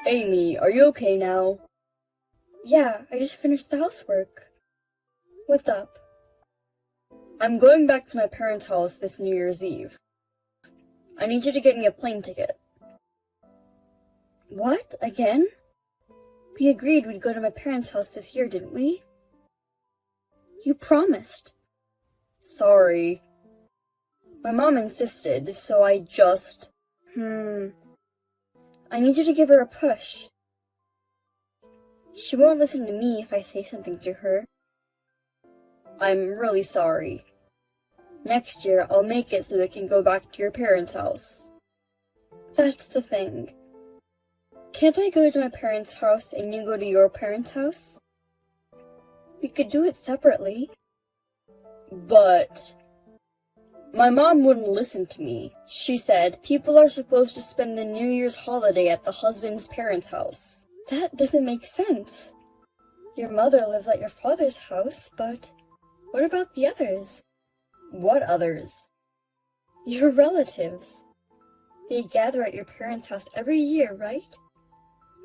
Amy, are you okay now? Yeah, I just finished the housework. What's up? I'm going back to my parents' house this New Year's Eve. I need you to get me a plane ticket. What? Again? We agreed we'd go to my parents' house this year, didn't we? You promised. Sorry. My mom insisted, so I just... I need you to give her a push. She won't listen to me if I say something to her. I'm really sorry. Next year, I'll make it so we can go back to your parents' house. That's the thing. Can't I go to my parents' house and you go to your parents' house? We could do it separately. But... my mom wouldn't listen to me. She said people are supposed to spend the New Year's holiday at the husband's parents' house. That doesn't make sense. Your mother lives at your father's house, but what about the others? What others? Your relatives. They gather at your parents' house every year, right?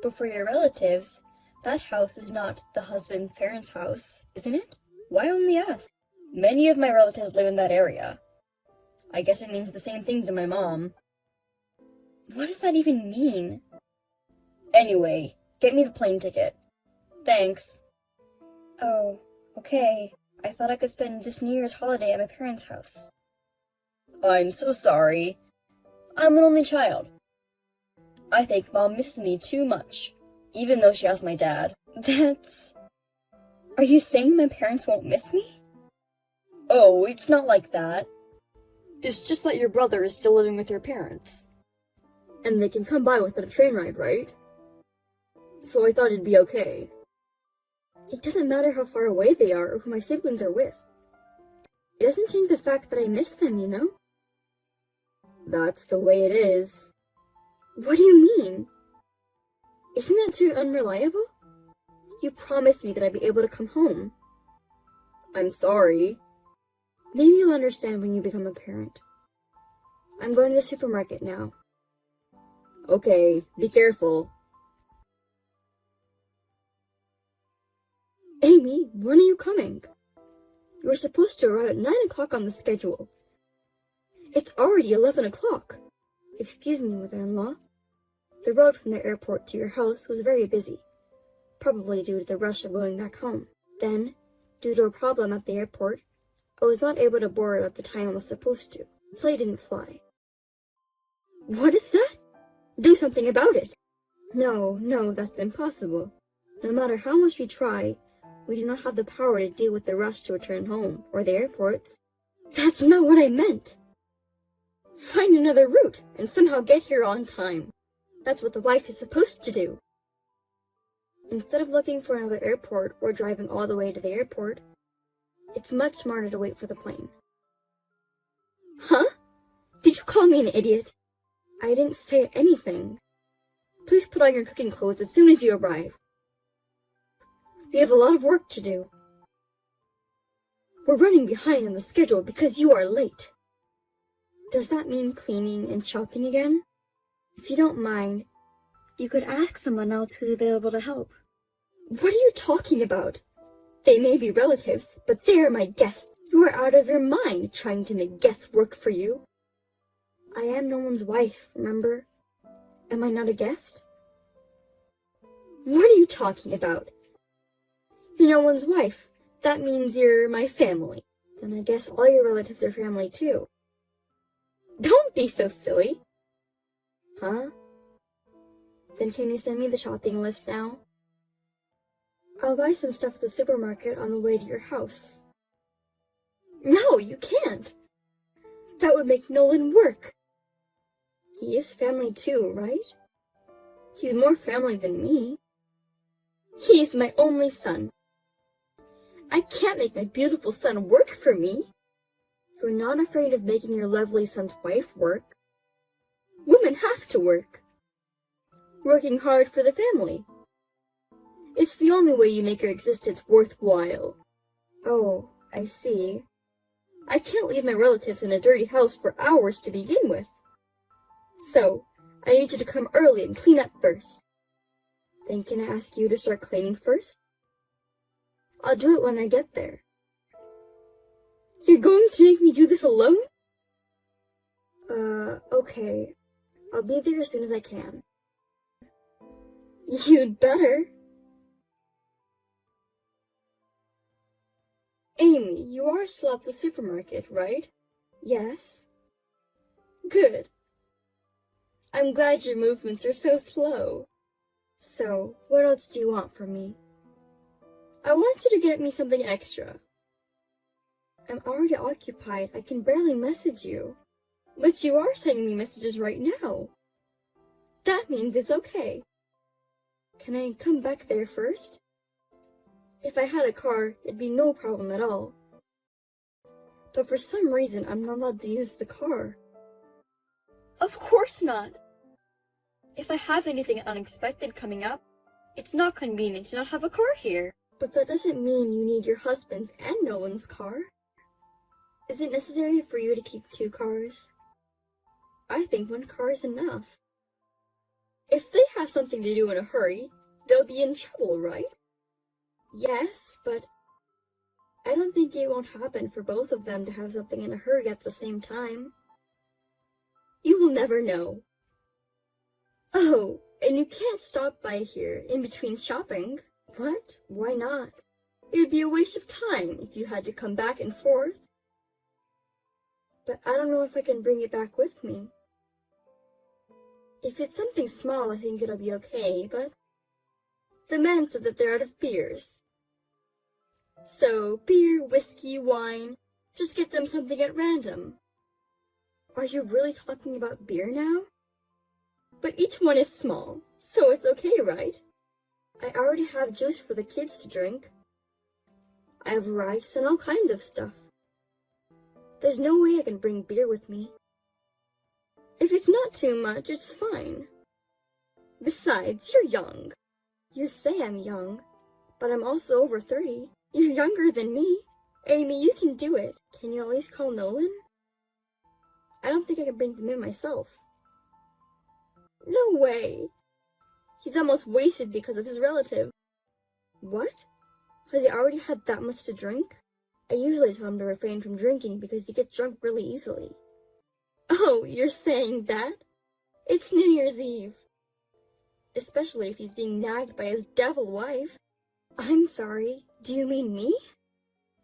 But for your relatives, that house is not the husband's parents' house, isn't it? Why only us? Many of my relatives live in that area. I guess it means the same thing to my mom. What does that even mean? Anyway, get me the plane ticket. Thanks. Oh, okay. I thought I could spend this New Year's holiday at my parents' house. I'm so sorry. I'm an only child. I think Mom misses me too much, even though she has my dad. Are you saying my parents won't miss me? Oh, it's not like that. It's just that your brother is still living with your parents. And they can come by without a train ride, right? So I thought it'd be okay. It doesn't matter how far away they are or who my siblings are with. It doesn't change the fact that I miss them, you know? That's the way it is. What do you mean? Isn't that too unreliable? You promised me that I'd be able to come home. I'm sorry. Maybe you'll understand when you become a parent. I'm going to the supermarket now. Okay, be careful. Amy, when are you coming? You were supposed to arrive at 9 o'clock on the schedule. It's already 11 o'clock. Excuse me, mother-in-law. The road from the airport to your house was very busy, probably due to the rush of going back home. Then, due to a problem at the airport, I was not able to board at the time I was supposed to. The plane didn't fly. What is that? Do something about it. No, that's impossible. No matter how much we try, we do not have the power to deal with the rush to return home, or the airports. That's not what I meant. Find another route, and somehow get here on time. That's what the wife is supposed to do. Instead of looking for another airport or driving all the way to the airport, it's much smarter to wait for the plane. Huh? Did you call me an idiot? I didn't say anything. Please put on your cooking clothes as soon as you arrive. We have a lot of work to do. We're running behind on the schedule because you are late. Does that mean cleaning and shopping again? If you don't mind, you could ask someone else who's available to help. What are you talking about? They may be relatives, but they are my guests. You are out of your mind trying to make guests work for you. I am no one's wife, remember? Am I not a guest? What are you talking about? You're no one's wife. That means you're my family. Then I guess all your relatives are family too. Don't be so silly. Huh? Then can you send me the shopping list now? I'll buy some stuff at the supermarket on the way to your house. No, you can't. That would make Nolan work. He is family too, right? He's more family than me. He is my only son. I can't make my beautiful son work for me. You're not afraid of making your lovely son's wife work. Women have to work. Working hard for the family. It's the only way you make your existence worthwhile. Oh, I see. I can't leave my relatives in a dirty house for hours to begin with. So, I need you to come early and clean up first. Then can I ask you to start cleaning first? I'll do it when I get there. You're going to make me do this alone? Okay. I'll be there as soon as I can. You'd better. Amy, you are still at the supermarket, right? Yes. Good. I'm glad your movements are so slow. So, what else do you want from me? I want you to get me something extra. I'm already occupied. I can barely message you. But you are sending me messages right now. That means it's okay. Can I come back there first? If I had a car, it'd be no problem at all. But for some reason, I'm not allowed to use the car. Of course not. If I have anything unexpected coming up, it's not convenient to not have a car here. But that doesn't mean you need your husband's and Nolan's car. Is it necessary for you to keep 2 cars? I think 1 car is enough. If they have something to do in a hurry, they'll be in trouble, right? Yes, but I don't think it won't happen for both of them to have something in a hurry at the same time. You will never know. Oh, and you can't stop by here in between shopping. What? Why not? It would be a waste of time if you had to come back and forth. But I don't know if I can bring it back with me. If it's something small, I think it'll be okay, but the men said that they're out of beers. So, beer, whiskey, wine, just get them something at random. Are you really talking about beer now? But each one is small, so it's okay, right? I already have juice for the kids to drink. I have rice and all kinds of stuff. There's no way I can bring beer with me. If it's not too much, it's fine. Besides, you're young. You say I'm young, but I'm also over 30. You're younger than me. Amy, you can do it. Can you at least call Nolan? I don't think I can bring them in myself. No way. He's almost wasted because of his relative. What? Has he already had that much to drink? I usually tell him to refrain from drinking because he gets drunk really easily. Oh, you're saying that? It's New Year's Eve. Especially if he's being nagged by his devil wife. I'm sorry, do you mean me?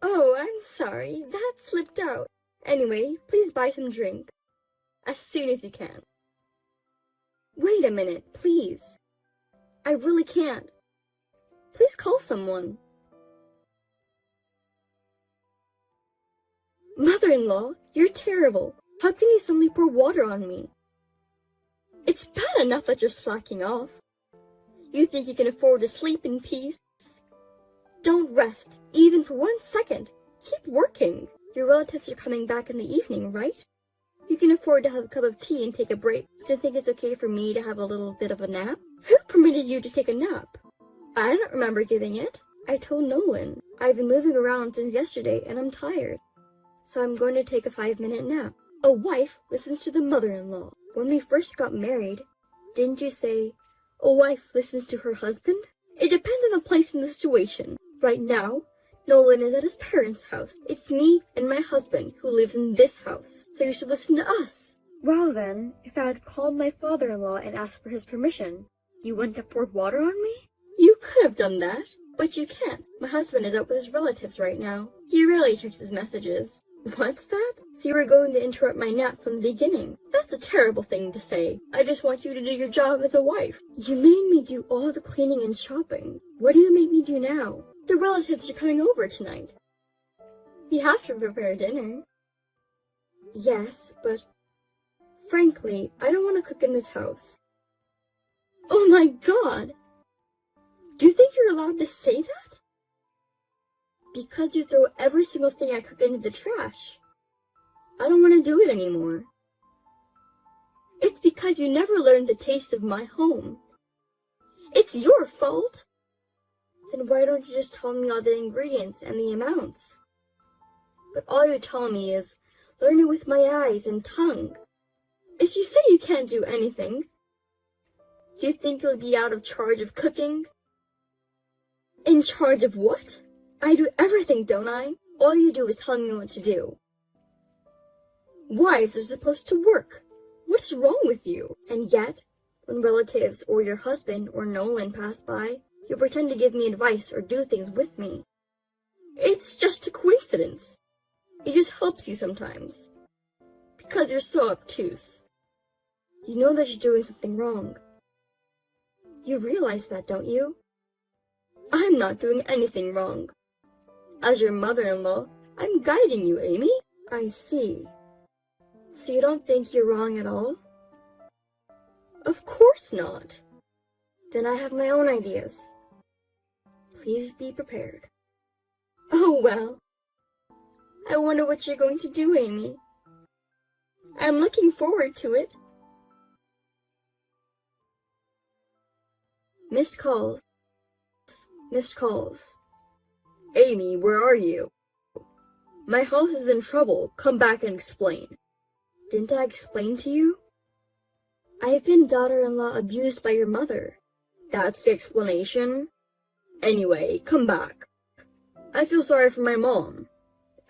Oh, I'm sorry, that slipped out. Anyway, please buy some drink. As soon as you can. Wait a minute, please. I really can't. Please call someone. Mother-in-law, you're terrible. How can you suddenly pour water on me? It's bad enough that you're slacking off. You think you can afford to sleep in peace? Don't rest, even for 1 second. Keep working. Your relatives are coming back in the evening, right? You can afford to have a cup of tea and take a break. Do you think it's okay for me to have a little bit of a nap? Who permitted you to take a nap? I don't remember giving it. I told Nolan. I've been moving around since yesterday and I'm tired. So I'm going to take a 5-minute nap. A wife listens to the mother-in-law. When we first got married, didn't you say, a wife listens to her husband? It depends on the place and the situation. Right now, Nolan is at his parents' house. It's me and my husband who lives in this house, so you should listen to us. Well then, if I had called my father-in-law and asked for his permission, you wouldn't have poured water on me? You could have done that, but you can't. My husband is out with his relatives right now. He rarely checks his messages. What's that? So you were going to interrupt my nap from the beginning. That's a terrible thing to say. I just want you to do your job as a wife. You made me do all the cleaning and shopping. What do you make me do now? The relatives are coming over tonight. You have to prepare dinner. Yes, but frankly, I don't want to cook in this house. Oh my God! Do you think you're allowed to say that? Because you throw every single thing I cook into the trash. I don't want to do it anymore. It's because you never learned the taste of my home. It's your fault. Then why don't you just tell me all the ingredients and the amounts? But all you tell me is, learn it with my eyes and tongue. If you say you can't do anything, Do you think you'll be out of charge of cooking? In charge of what? I do everything, don't I? All you do is tell me what to do. Wives are supposed to work. What is wrong with you? And yet, when relatives or your husband or Nolan pass by, you pretend to give me advice or do things with me. It's just a coincidence. It just helps you sometimes. Because you're so obtuse. You know that you're doing something wrong. You realize that, don't you? I'm not doing anything wrong. As your mother-in-law, I'm guiding you, Amy. I see. So you don't think you're wrong at all? Of course not. Then I have my own ideas. Please be prepared. Oh, well. I wonder what you're going to do, Amy. I'm looking forward to it. Missed calls. Missed calls. Amy, where are you? My house is in trouble. Come back and explain. Didn't I explain to you? I've been daughter-in-law abused by your mother. That's the explanation? Anyway, come back. I feel sorry for my mom.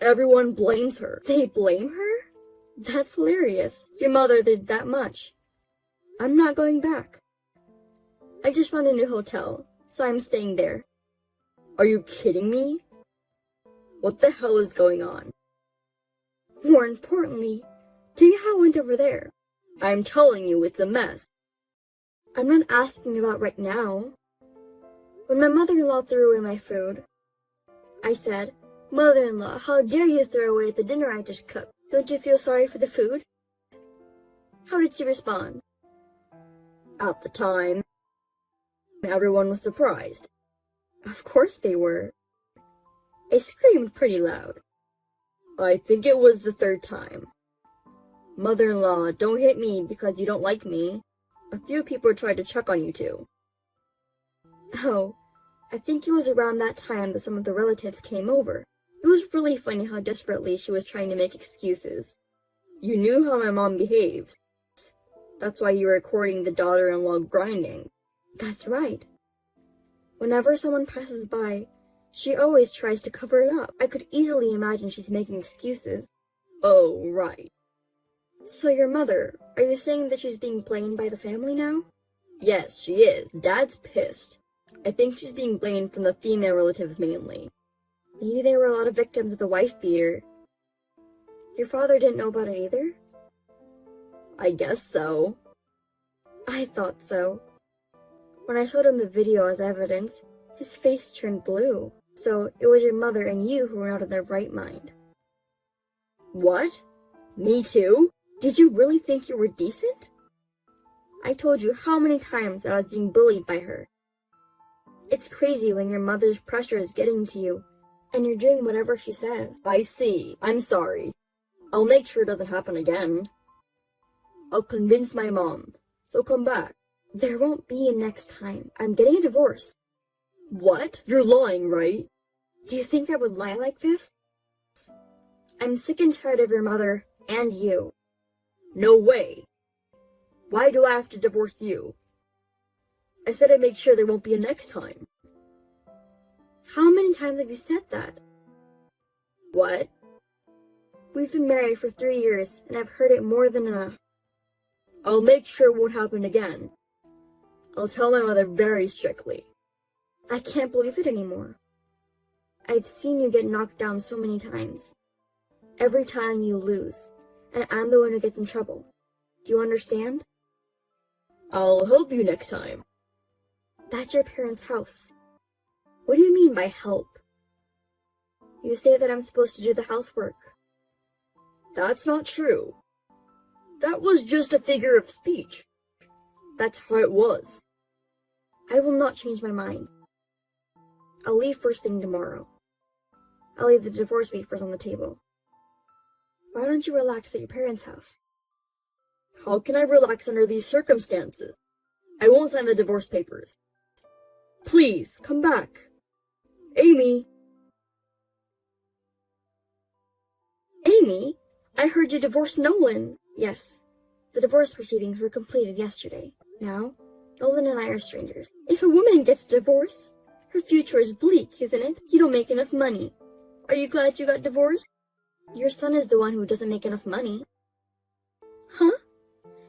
Everyone blames her. They blame her? That's hilarious. Your mother did that much. I'm not going back. I just found a new hotel, so I'm staying there. Are you kidding me? What the hell is going on? More importantly, tell me how it went over there. I'm telling you, it's a mess. I'm not asking about right now. When my mother-in-law threw away my food, I said, "Mother-in-law, how dare you throw away the dinner I just cooked? Don't you feel sorry for the food?" How did she respond? At the time, everyone was surprised. Of course they were. I screamed pretty loud. I think it was the third time. Mother-in-law, don't hit me because you don't like me. A few people tried to check on you too. Oh, I think it was around that time that some of the relatives came over. It was really funny how desperately she was trying to make excuses. You knew how my mom behaves. That's why you were recording the daughter-in-law grinding. That's right. Whenever someone passes by, she always tries to cover it up. I could easily imagine she's making excuses. Oh, right. So your mother, are you saying that she's being blamed by the family now? Yes, she is. Dad's pissed. I think she's being blamed from the female relatives mainly. Maybe there were a lot of victims of the wife beater. Your father didn't know about it either? I guess so. I thought so. When I showed him the video as evidence, his face turned blue. So it was your mother and you who were not in their right mind. What? Me too? Did you really think you were decent? I told you how many times that I was being bullied by her. It's crazy when your mother's pressure is getting to you, and you're doing whatever she says. I see. I'm sorry. I'll make sure it doesn't happen again. I'll convince my mom, so come back. There won't be a next time. I'm getting a divorce. What? You're lying, right? Do you think I would lie like this? I'm sick and tired of your mother and you. No way. Why do I have to divorce you? I said I'd make sure there won't be a next time. How many times have you said that? What? We've been married for 3 years, and I've heard it more than enough. I'll make sure it won't happen again. I'll tell my mother very strictly. I can't believe it anymore. I've seen you get knocked down so many times. Every time you lose, and I'm the one who gets in trouble. Do you understand? I'll help you next time. That's your parents' house. What do you mean by help? You say that I'm supposed to do the housework. That's not true. That was just a figure of speech. That's how it was. I will not change my mind. I'll leave first thing tomorrow. I'll leave the divorce papers on the table. Why don't you relax at your parents' house? How can I relax under these circumstances? I won't sign the divorce papers. Please, come back. Amy! Amy? I heard you divorced Nolan. Yes, the divorce proceedings were completed yesterday. Now, Nolan and I are strangers. If a woman gets divorced, her future is bleak, isn't it? You don't make enough money. Are you glad you got divorced? Your son is the one who doesn't make enough money. Huh?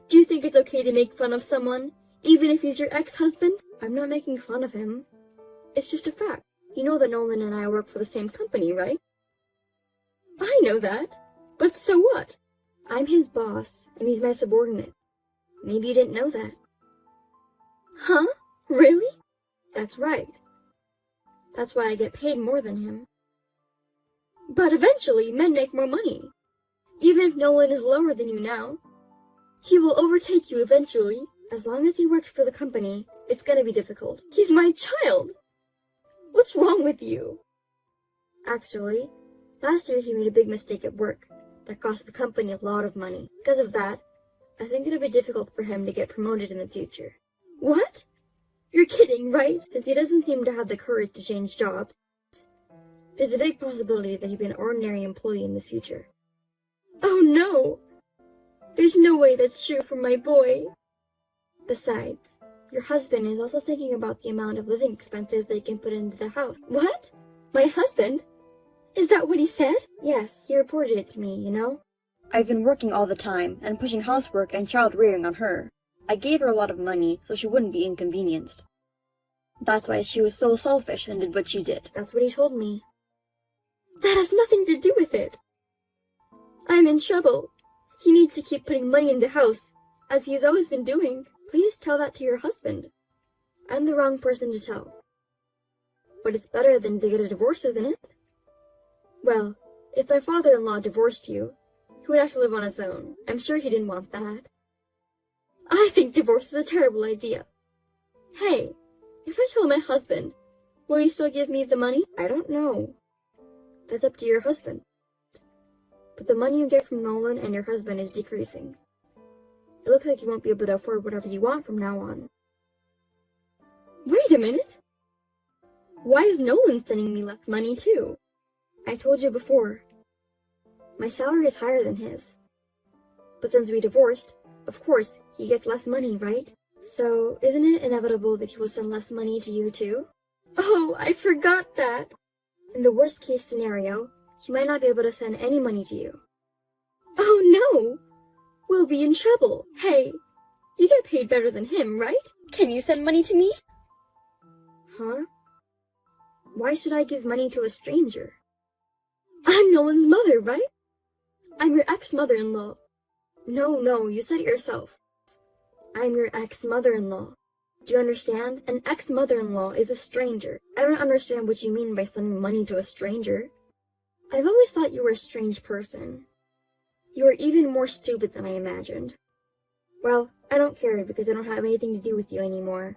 Do you think it's okay to make fun of someone, even if he's your ex-husband? I'm not making fun of him. It's just a fact. You know that Nolan and I work for the same company, right? I know that. But so what? I'm his boss, and he's my subordinate. Maybe you didn't know that. Huh? Really? That's right. That's why I get paid more than him. But eventually, men make more money. Even if Nolan is lower than you now, he will overtake you eventually. As long as he works for the company, it's gonna be difficult. He's my child! What's wrong with you? Actually, last year he made a big mistake at work that cost the company a lot of money. Because of that, I think it'll be difficult for him to get promoted in the future. What? You're kidding, right? Since he doesn't seem to have the courage to change jobs, there's a big possibility that he'll be an ordinary employee in the future. Oh no! There's no way that's true for my boy. Besides, your husband is also thinking about the amount of living expenses they can put into the house. What? My husband? Is that what he said? Yes, he reported it to me, you know. I've been working all the time and pushing housework and child rearing on her. I gave her a lot of money so she wouldn't be inconvenienced. That's why she was so selfish and did what she did. That's what he told me. That has nothing to do with it. I'm in trouble. He needs to keep putting money in the house, as he's always been doing. Please tell that to your husband. I'm the wrong person to tell. But it's better than to get a divorce, isn't it? Well, if my father-in-law divorced you, he would have to live on his own. I'm sure he didn't want that. I think divorce is a terrible idea. Hey, if I tell my husband, will he still give me the money? I don't know. That's up to your husband. But the money you get from Nolan and your husband is decreasing. It looks like you won't be able to afford whatever you want from now on. Wait a minute! Why is Nolan sending me less money too? I told you before. My salary is higher than his. But since we divorced, of course, he gets less money, right? So, isn't it inevitable that he will send less money to you too? Oh, I forgot that! In the worst case scenario, he might not be able to send any money to you. Oh no! We'll be in trouble. Hey, you get paid better than him, right? Can you send money to me? Huh? Why should I give money to a stranger? I'm Nolan's mother, right? I'm your ex-mother-in-law. No, you said it yourself. I'm your ex-mother-in-law. Do you understand? An ex-mother-in-law is a stranger. I don't understand what you mean by sending money to a stranger. I've always thought you were a strange person. You are even more stupid than I imagined. Well, I don't care because I don't have anything to do with you anymore.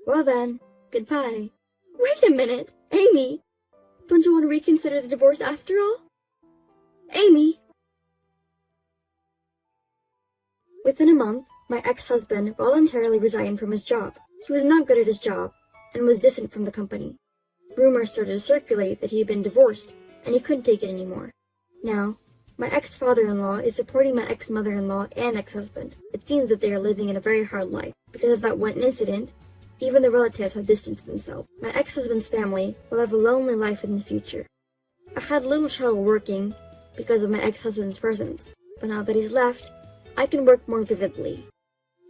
Well then, goodbye. Wait a minute, Amy! Don't you want to reconsider the divorce after all? Amy! Within a month, my ex-husband voluntarily resigned from his job. He was not good at his job, and was distant from the company. Rumors started to circulate that he had been divorced, and he couldn't take it anymore. Now, my ex-father-in-law is supporting my ex-mother-in-law and ex-husband. It seems that they are living in a very hard life. Because of that one incident, even the relatives have distanced themselves. My ex-husband's family will have a lonely life in the future. I had little trouble working because of my ex-husband's presence, but now that he's left, I can work more vividly.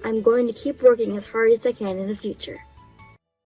I'm going to keep working as hard as I can in the future.